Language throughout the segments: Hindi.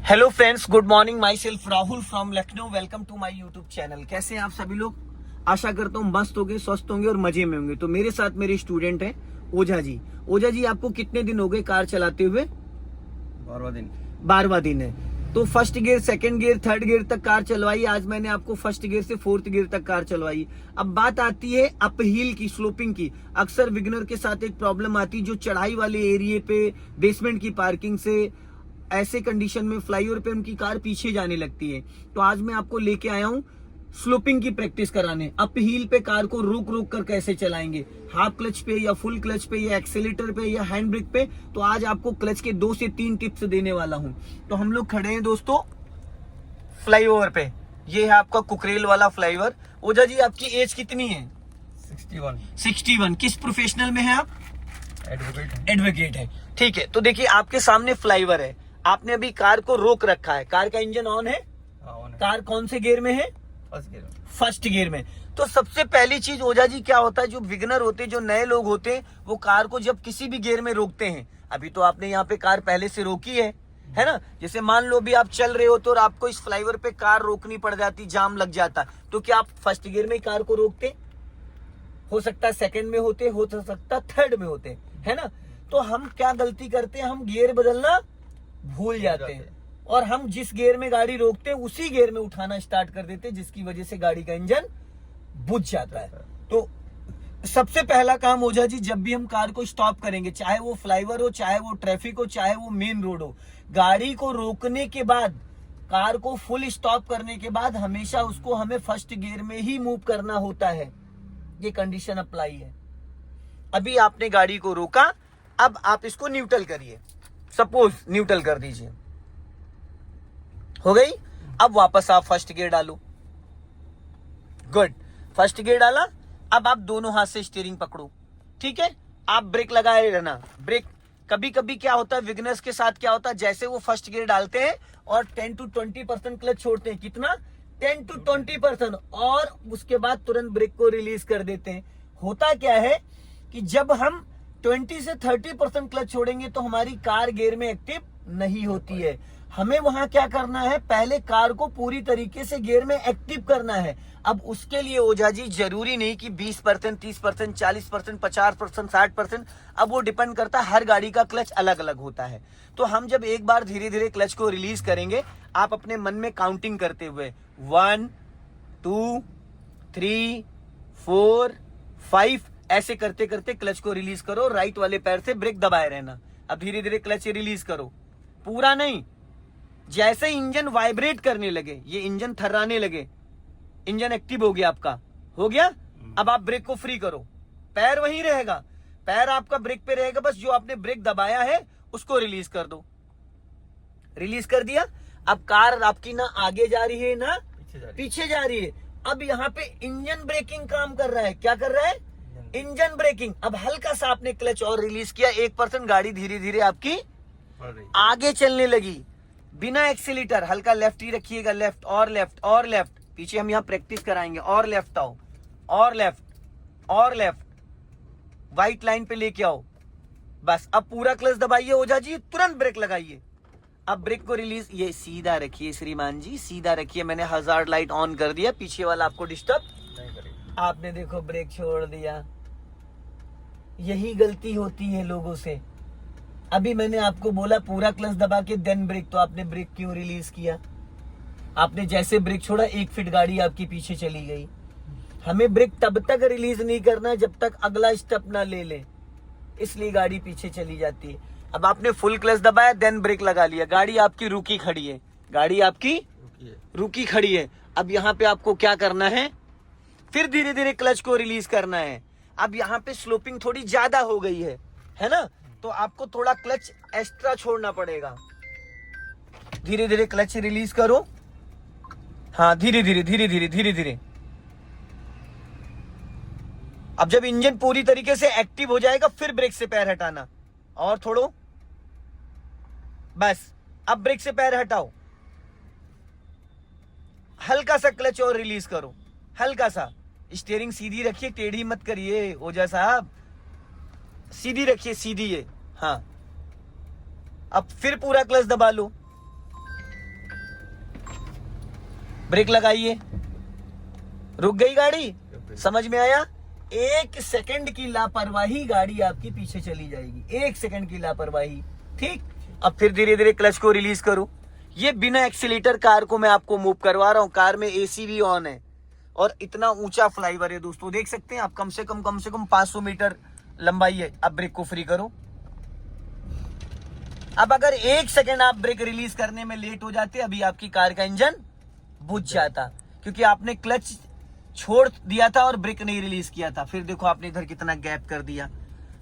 Hello friends, good morning. Myself Rahul from Lucknow. Welcome to my YouTube channel. कैसे हैं आप सभी लोग? आशा करता हूँ मस्त होंगे, स्वस्थ होंगे और मजे में होंगे। तो मेरे साथ मेरे स्टूडेंट हैं ओझा जी। ओझा जी, आपको कितने दिन हो गए कार चलाते हुए? 12वां दिन। 12वां दिन है। तो first gear, second gear, third gear तक कार चलवाई। आज मैंने आपको फर्स्ट गियर से फोर्थ गियर तक कार चलवाई। अब बात आती है अप हिल की, स्लोपिंग की। अक्सर बिगिनर के साथ एक प्रॉब्लम आती है, जो चढ़ाई वाले एरिया पे, बेसमेंट की पार्किंग से, ऐसे कंडीशन में फ्लाईओवर पे उनकी कार पीछे जाने लगती है। तो आज मैं आपको लेके आया हूँ स्लोपिंग की प्रैक्टिस कराने। अप हिल पे कार को रोक रोक कर कैसे चलाएंगे, हाफ क्लच पे या फुल क्लच पे या एक्सेलेटर पे या हैंड ब्रेक पे। तो आज आपको क्लच के 2 से 3 टिप्स देने वाला हूँ। तो हम लोग खड़े हैं दोस्तों फ्लाईओवर पे। ये है आपका कुकरेल वाला फ्लाईओवर। ओझा जी, आपकी एज कितनी है? 61। किस प्रोफेशनल में है आप? एडवोकेट है। ठीक है। तो देखिए, आपके सामने फ्लाईओवर है। आपने अभी कार को रोक रखा है। कार का इंजन ऑन है। कार कौन से गियर में है? फर्स्ट गियर में। तो सबसे पहली चीज ओझा जी क्या होता है, जो बिगिनर होते हैं, जो नए लोग होते हैं, वो कार को जब किसी भी गियर में रोकते हैं, अभी तो आपने यहाँ पे कार पहले से रोकी है ना। जैसे मान लो भी आप चल रहे हो तो आपको इस फ्लाईओवर पे कार रोकनी पड़ जाती, जाम लग जाता, तो क्या आप फर्स्ट गियर में कार को रोकते? हो सकता है सेकंड में होते, हो सकता थर्ड में होते, है ना। तो हम क्या गलती करते हैं, हम गियर बदलना भूल जाते हैं और हम जिस गियर में गाड़ी रोकते हैं उसी गियर में उठाना स्टार्ट कर देते हैं, जिसकी वजह से गाड़ी का इंजन बुझ जाता है। तो सबसे पहला काम ओझा जी, जब भी हम कार को स्टॉप करेंगे, चाहे वो फ्लाईओवर हो, चाहे वो ट्रैफिक हो, चाहे वो मेन रोड हो, गाड़ी को रोकने के बाद, कार को फुल स्टॉप करने के बाद हमेशा उसको हमें फर्स्ट गियर में ही मूव करना होता है। ये कंडीशन अप्लाई है। अभी आपने गाड़ी को रोका, अब आप इसको न्यूट्रल करिए। सपोज न्यूट्रल कर दीजिए, हो गई। अब वापस आप फर्स्ट गियर डालो। गुड, फर्स्ट गियर डाला। अब आप दोनों हाथ से स्टीयरिंग पकड़ो, ठीक है। आप ब्रेक लगाए रहना। ब्रेक कभी कभी क्या होता है, बिगिनर्स के साथ क्या होता है, जैसे वो फर्स्ट गियर डालते हैं और 10 to 20% क्लच छोड़ते हैं। कितना? 10 to 20%। और उसके बाद तुरंत ब्रेक को रिलीज कर देते हैं। होता क्या है कि जब हम 20 से 30% क्लच छोड़ेंगे तो हमारी कार गियर में एक्टिव नहीं होती है। हमें वहां क्या करना है, पहले कार को पूरी तरीके से गियर में एक्टिव करना है। अब उसके लिए ओझा जी जरूरी नहीं कि 20%, 30%, 40%, 50%, 60%, अब वो डिपेंड करता है, हर गाड़ी का क्लच अलग अलग होता है। तो हम जब एक बार धीरे धीरे क्लच को रिलीज करेंगे, आप अपने मन में काउंटिंग करते हुए 1 2 3 4 5 ऐसे करते करते क्लच को रिलीज करो। राइट वाले पैर से ब्रेक दबाए रहना। अब धीरे धीरे क्लच रिलीज करो, पूरा नहीं। जैसे इंजन वाइब्रेट करने लगे, ये इंजन थर्राने लगे, इंजन एक्टिव हो गया आपका, हो गया। अब आप ब्रेक को फ्री करो, पैर वहीं रहेगा, पैर आपका ब्रेक पे रहेगा, बस जो आपने ब्रेक दबाया है उसको रिलीज कर दो। रिलीज कर दिया। अब कार आपकी ना आगे जा रही है ना पीछे जा रही है। अब यहाँ पे इंजन ब्रेकिंग काम कर रहा है। क्या कर रहा है? Engine braking. अब हल्का सा आपने क्लच और रिलीज किया, 1%, गाड़ी धीरे धीरे आपकी आगे चलने लगी, बिना एक्सीलेटर। हल्का लेफ्ट ही रखिएगा, लेफ्ट और लेफ्ट और लेफ्ट। पीछे हम यहाँ प्रैक्टिस कराएंगे। और लेफ्ट आओ, और लेफ्ट और लेफ्ट, व्हाइट लाइन पे लेके आओ। बस अब पूरा क्लच दबाइए ओझा जी, तुरंत ब्रेक लगाइए। अब ब्रेक को रिलीज, ये सीधा रखिए श्रीमान जी, सीधा रखिए। मैंने हजार्ड लाइट ऑन कर दिया, पीछे वाला आपको डिस्टर्ब नहीं करेगा। आपने देखो ब्रेक छोड़ दिया। यही गलती होती है लोगों से। अभी मैंने आपको बोला पूरा क्लच दबा के देन ब्रेक, तो आपने ब्रेक क्यों रिलीज किया? आपने जैसे ब्रेक छोड़ा, 1 फीट गाड़ी आपकी पीछे चली गई। हमें ब्रेक तब तक रिलीज नहीं करना जब तक अगला स्टेप ना ले ले, इसलिए गाड़ी पीछे चली जाती है। अब आपने फुल क्लच दबाया, देन ब्रेक लगा लिया, गाड़ी आपकी रुकी खड़ी है, गाड़ी आपकी रुकी खड़ी है। अब यहाँ पे आपको क्या करना है, फिर धीरे धीरे क्लच को रिलीज करना है। अब यहाँ पे स्लोपिंग थोड़ी ज्यादा हो गई है ना, तो आपको थोड़ा क्लच एक्स्ट्रा छोड़ना पड़ेगा। धीरे धीरे क्लच रिलीज करो। हाँ, धीरे धीरे धीरे धीरे धीरे धीरे। अब जब इंजन पूरी तरीके से एक्टिव हो जाएगा, फिर ब्रेक से पैर हटाना। और थोड़ो, बस। अब ब्रेक से पैर हटाओ, हल्का सा क्लच और रिलीज करो, हल्का सा। स्टीयरिंग सीधी रखिए, टेढ़ी मत करिए ओझा साहब, सीधी रखिए, सीधी है। हाँ, अब फिर पूरा क्लच दबा लो। ब्रेक लगाइए, रुक गई गाड़ी, समझ में आया? 1 सेकंड की लापरवाही गाड़ी आपकी पीछे चली जाएगी, 1 सेकंड की लापरवाही, ठीक। अब फिर धीरे धीरे क्लच को रिलीज करो। ये बिना एक्सीलेटर कार को मैं आपको मूव करवा रहा हूं। कार में एसी भी ऑन है और इतना ऊंचा फ्लाईओवर है दोस्तों, देख सकते हैं आप। कम से कम 500 मीटर लंबाई है। अब ब्रेक को फ्री करो। अब अगर 1 सेकंड आप ब्रेक रिलीज करने में लेट हो जाते, अभी आपकी कार का इंजन बुझ जाता, क्योंकि आपने क्लच छोड़ दिया था और ब्रेक नहीं रिलीज किया था। फिर देखो आपने इधर कितना गैप कर दिया।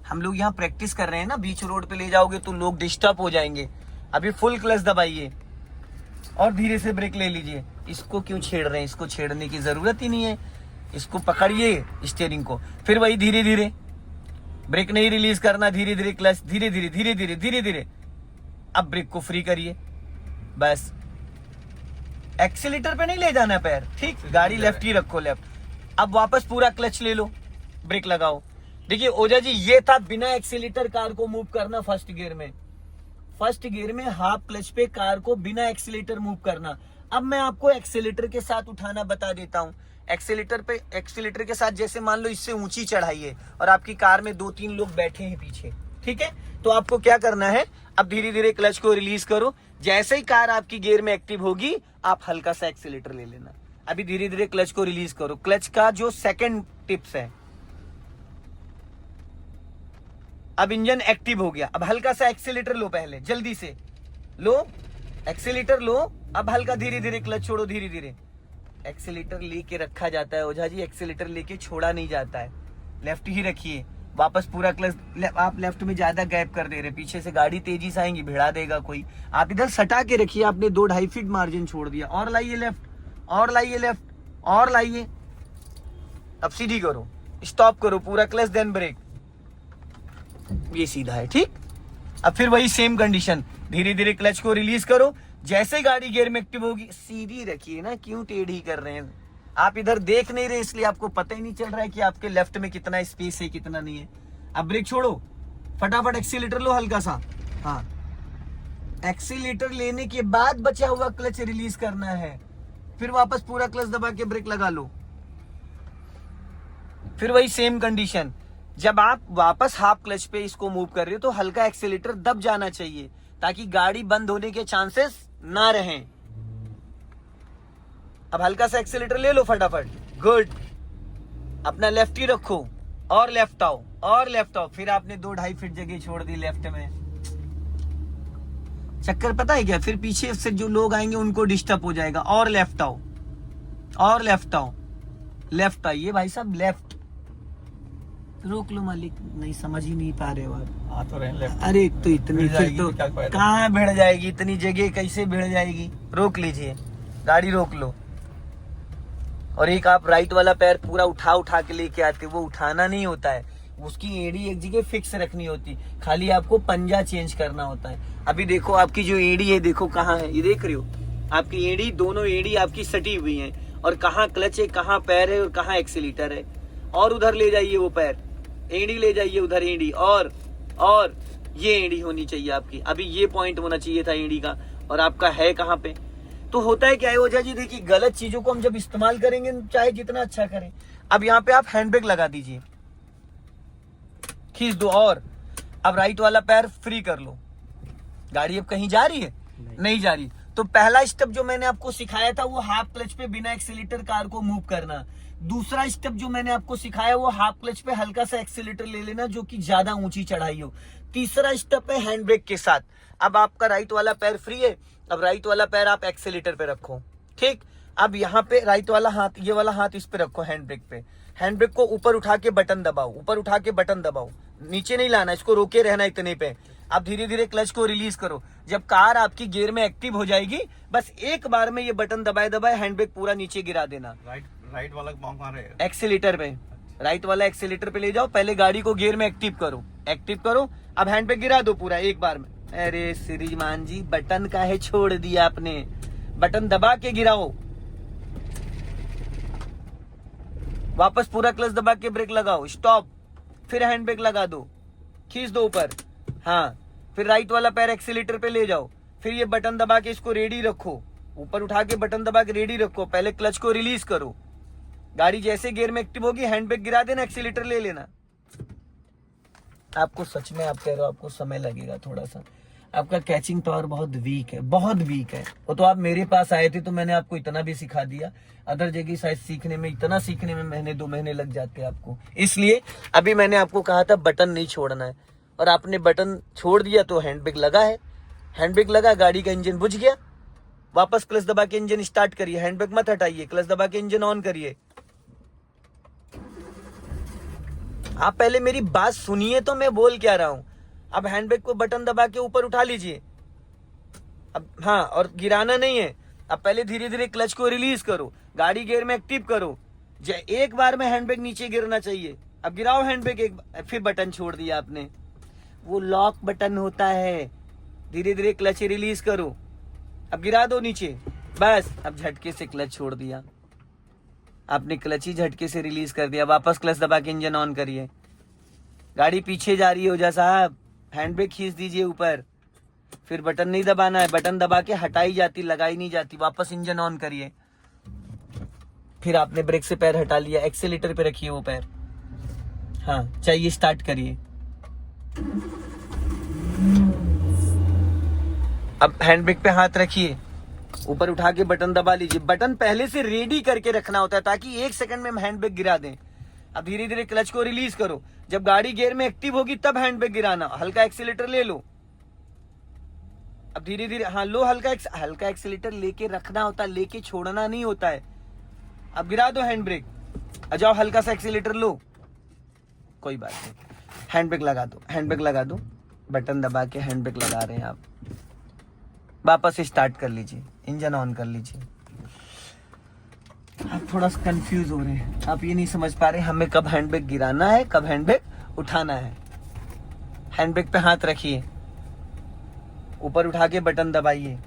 हम लोग यहाँ प्रैक्टिस कर रहे हैं ना, बीच रोड पे ले जाओगे तो लोग डिस्टर्ब हो जाएंगे। अभी फुल क्लच दबाइए और धीरे से ब्रेक ले लीजिए। इसको क्यों छेड़ रहे हैं? इसको छेड़ने की जरूरत ही नहीं है। इसको पकड़िए स्टीयरिंग को, फिर वही धीरे धीरे, ब्रेक नहीं रिलीज करना, धीरे धीरे क्लच, धीरे धीरे धीरे धीरे धीरे धीरे। अब ब्रेक को फ्री करिए, बस। एक्सीलेटर पे नहीं ले जाना पैर, ठीक। गाड़ी लेफ्ट ही रखो, लेफ्ट। अब वापस पूरा क्लच ले लो, ब्रेक लगाओ। देखिए ओझा जी, ये था बिना एक्सीलेटर कार को मूव करना फर्स्ट गियर में। फर्स्ट गियर में हाफ क्लच पे कार को बिना एक्सीलेटर मूव करना। अब मैं आपको एक्सीलेटर के साथ उठाना बता देता हूं। एक्सीलेटर के साथ जैसे मान लो इससे ऊंची चढ़ाई है और आपकी कार में 2-3 लोग बैठे हैं पीछे, ठीक है। तो आपको क्या करना है, अब धीरे धीरे क्लच को रिलीज करो। जैसे ही कार आपकी गियर में एक्टिव होगी, आप हल्का सा एक्सीलेटर ले लेना। अभी धीरे धीरे क्लच को रिलीज करो। क्लच का जो सेकंड टिप्स है, अब इंजन एक्टिव हो गया। अब हल्का सा एक्सीलेटर लो, पहले जल्दी से लो, एक्सीलेटर लो। अब हल्का धीरे धीरे क्लच छोड़ो, धीरे धीरे। एक्सीलेटर लेके रखा जाता है ओझा जी, एक्सीलेटर लेके छोड़ा नहीं जाता है। लेफ्ट ही रखिए, वापस पूरा क्लच। आप लेफ्ट में ज्यादा गैप कर दे रहे, पीछे से गाड़ी तेजी से आएंगी, भिड़ा देगा कोई। आप इधर सटा के रखिए, आपने 2-2.5 फीट मार्जिन छोड़ दिया। और लाइए लेफ्ट, और लाइए लेफ्ट, और लाइए। अब सीधी करो, स्टॉप करो, पूरा क्लच देन ब्रेक। ये सीधा है, ठीक। अब फिर वही सेम कंडीशन, धीरे धीरे क्लच को रिलीज करो। जैसे गाड़ी गियर में एक्टिव होगी, सीधी रखिए ना, क्यों टेढ़ी कर रहे हैं आप? इधर देख नहीं रहे, इसलिए आपको पता ही नहीं चल रहा है कि आपके लेफ्ट में कितना स्पेस है, कितना नहीं है। अब ब्रेक छोड़ो, फटाफट एक्सीलेटर लो हल्का सा। हाँ, एक्सीलेटर लेने के बाद बचा हुआ क्लच रिलीज करना है। फिर वापस पूरा क्लच दबा के ब्रेक लगा लो। फिर वही सेम कंडीशन, जब आप वापस हाफ क्लच पे इसको मूव कर रहे हो तो हल्का एक्सीलेटर दब जाना चाहिए, ताकि गाड़ी बंद होने के चांसेस ना रहें। अब हल्का सा एक्सीलेटर ले लो फटाफट, गुड। अपना लेफ्ट ही रखो और लेफ्ट आओ, और लेफ्ट आओ। फिर आपने 2-2.5 फीट जगह छोड़ दी लेफ्ट में। चक्कर पता है क्या? फिर पीछे से जो लोग आएंगे उनको डिस्टर्ब हो जाएगा। और लेफ्ट आओ, और लेफ्ट आओ, लेफ्ट आइए भाई साहब, लेफ्ट। रोक लो मालिक, नहीं समझ ही नहीं पा रहे हो आप। आ तो रहे हैं लेफ्ट। अरे तो इतनी फिर तो क्या फायदा? कहाँ भिड़ जाएगी, इतनी जगह कैसे भिड़ जाएगी? रोक लीजिए, गाड़ी रोक लो। और एक आप राइट वाला पैर पूरा उठा के लेके आते, वो उठाना नहीं होता है, उसकी एड़ी एक जगह फिक्स रखनी होती, खाली आपको पंजा चेंज करना होता है। अभी देखो आपकी जो एड़ी है, देखो कहाँ है, ये देख रहे हो आपकी एड़ी, दोनों एड़ी आपकी सटी हुई है, और कहाँ क्लच है, कहाँ पैर है और कहाँ एक्सीलेटर है। और उधर ले जाइए वो पैर, एड़ी ले जाइए उधर, एड़ी और ये एड़ी होनी चाहिए आपकी। अभी ये पॉइंट होना चाहिए था एड़ी का, और आपका है कहाँ पे। तो होता है क्या है ओझा जी, देखिए गलत चीजों को हम जब इस्तेमाल करेंगे, चाहे जितना अच्छा करें। अब यहाँ पे आप हैंड ब्रेक लगा दीजिए, खींच दो, और अब राइट वाला पैर फ्री कर लो। गाड़ी अब कहीं जा रही है? नहीं जा रही। तो पहला स्टेप जो मैंने आपको सिखाया था वो हाफ क्लच पे बिना एक्सीलेटर कार को मूव करना। दूसरा स्टेप जो मैंने आपको सिखाया वो हाफ क्लच पे हल्का सा एक्सीलेटर ले लेना, जो कि ज्यादा ऊंची चढ़ाई हो। तीसरा स्टेप है हैंड ब्रेक के साथ। अब आपका राइट वाला पैर फ्री है, अब राइट वाला पैर आप एक्सीलेटर पे रखो, ठीक। अब यहाँ पे राइट वाला हाथ, ये वाला हाथ इस पे रखो हैंड ब्रेक पे। हैंड ब्रेक को ऊपर उठा के बटन दबाओ, ऊपर उठा के बटन दबाओ, नीचे नहीं लाना, इसको रोके रहना इतने पे। अब धीरे धीरे क्लच को रिलीज करो। जब कार आपकी गियर में एक्टिव हो जाएगी, बस एक बार में ये बटन दबाए दबाए हैंड ब्रेक पूरा नीचे गिरा देना। राइट वाला पाँव कहाँ रहेगा? एक्सीलेटर पे, राइट वाला एक्सीलेटर पे ले जाओ। पहले गाड़ी को गियर में एक्टिव करो। अब हैंड ब्रेक गिरा दो पूरा एक बार में। अरे श्रीमान जी, बटन काहे छोड़ दिया आपने? बटन दबा के गिराओ, वापस पूरा क्लच दबा के ब्रेक लगाओ, स्टॉप। फिर हैंड ब्रेक लगा दो, खींच दो ऊपर, हाँ। फिर राइट वाला पैर एक्सीलेटर पे ले जाओ, फिर ये बटन दबा के इसको रेडी रखो, ऊपर उठा के बटन दबा के रेडी रखो, पहले क्लच को रिलीज करो। गाड़ी जैसे गियर में एक्टिव होगी हैंड ब्रेक गिरा देना, एक्सीलेटर ले लेना। आपको सच में आप कह रहे हो आपको समय लगेगा थोड़ा सा, आपका कैचिंग पावर बहुत वीक है, बहुत वीक है। वो तो आप मेरे पास आए थे तो मैंने आपको इतना भी सिखा दिया, अदर जगह शायद सीखने में इतना सीखने में महीने 2 महीने लग जाते हैं आपको। इसलिए अभी मैंने आपको कहा था बटन नहीं छोड़ना है, और आपने बटन छोड़ दिया तो हैंड ब्रेक लगा है। हैंड ब्रेक लगा, गाड़ी का इंजन बुझ गया, वापस क्लच दबा के इंजन स्टार्ट करिए, हैंड ब्रेक मत हटाइए, क्लच दबा के इंजन ऑन करिए। आप पहले मेरी बात सुनिए तो मैं बोल क्या रहा हूं। अब हैंड ब्रेक को बटन दबा के ऊपर उठा लीजिए, अब हाँ, और गिराना नहीं है। अब पहले धीरे धीरे क्लच को रिलीज करो, गाड़ी गियर में एक्टिव करो। एक बार में हैंड ब्रेक नीचे गिरना चाहिए। अब गिराओ हैंड ब्रेक एक, फिर बटन छोड़ दिया आपने, वो लॉक बटन होता है। धीरे धीरे क्लच रिलीज करो, अब गिरा दो नीचे, बस। अब झटके से क्लच छोड़ दिया आपने, क्लच ही झटके से रिलीज कर दिया। वापस क्लच दबा के इंजन ऑन करिए। गाड़ी पीछे जा रही है ओझा साहब, हैंड ब्रेक खींच दीजिए ऊपर, फिर बटन नहीं दबाना है, बटन दबा के हटाई जाती, लगाई नहीं जाती। वापस इंजन ऑन करिए, फिर आपने ब्रेक से पैर हटा लिया, एक्सीलेटर पे रखिए वो पैर, हाँ चाहिए स्टार्ट करिए। अब हैंड ब्रेक पे हाथ रखिए, ऊपर उठा के बटन दबा लीजिए। बटन पहले से रेडी करके रखना होता है ताकि 1 सेकंड में हम हैंड ब्रेक गिरा दें। अब धीरे धीरे क्लच को रिलीज करो, जब गाड़ी गियर में एक्टिव होगी तब हैंड ब्रेक गिराना। हल्का एक्सीलेटर ले लो, अब धीरे धीरे, हाँ लो, हल्का एक्सीलेटर लेके रखना होता है, लेके छोड़ना नहीं होता है। अब गिरा दो हैंड ब्रेक, आ जाओ, हल्का सा एक्सीलेटर लो, कोई बात नहीं, हैंड ब्रेक लगा दो, हैंड ब्रेक लगा दो, बटन दबा के हैंड ब्रेक लगा रहे हैं आप। वापस स्टार्ट कर लीजिए, इंजन ऑन कर लीजिए। आप थोड़ा सा कंफ्यूज हो रहे हैं, आप ये नहीं समझ पा रहे हमें कब हैंड ब्रेक गिराना है, कब हैंड ब्रेक उठाना है। हैंड ब्रेक पे हाथ रखिए, ऊपर उठा के बटन दबाइए,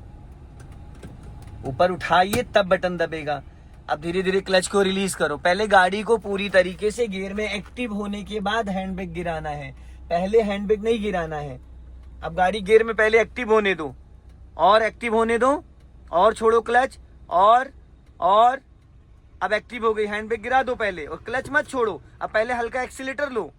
ऊपर उठाइए तब बटन दबेगा। अब धीरे धीरे क्लच को रिलीज करो। पहले गाड़ी को पूरी तरीके से गियर में एक्टिव होने के बाद हैंड ब्रेक गिराना है, पहले हैंड ब्रेक नहीं गिराना है। अब गाड़ी गियर में पहले एक्टिव होने दो, और एक्टिव होने दो, और छोड़ो क्लच, और अब एक्टिव हो गई, हैंड ब्रेक गिरा दो पहले, और क्लच मत छोड़ो। अब पहले हल्का एक्सीलेटर लो,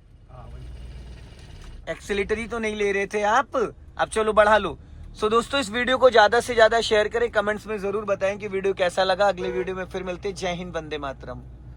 एक्सीलेटर ही तो नहीं ले रहे थे आप, अब चलो बढ़ा लो। सो दोस्तों, इस वीडियो को ज्यादा से ज्यादा शेयर करें, कमेंट्स में जरूर बताएं कि वीडियो कैसा लगा। अगले वीडियो में फिर मिलते हैं। जय हिंद, वंदे मातरम।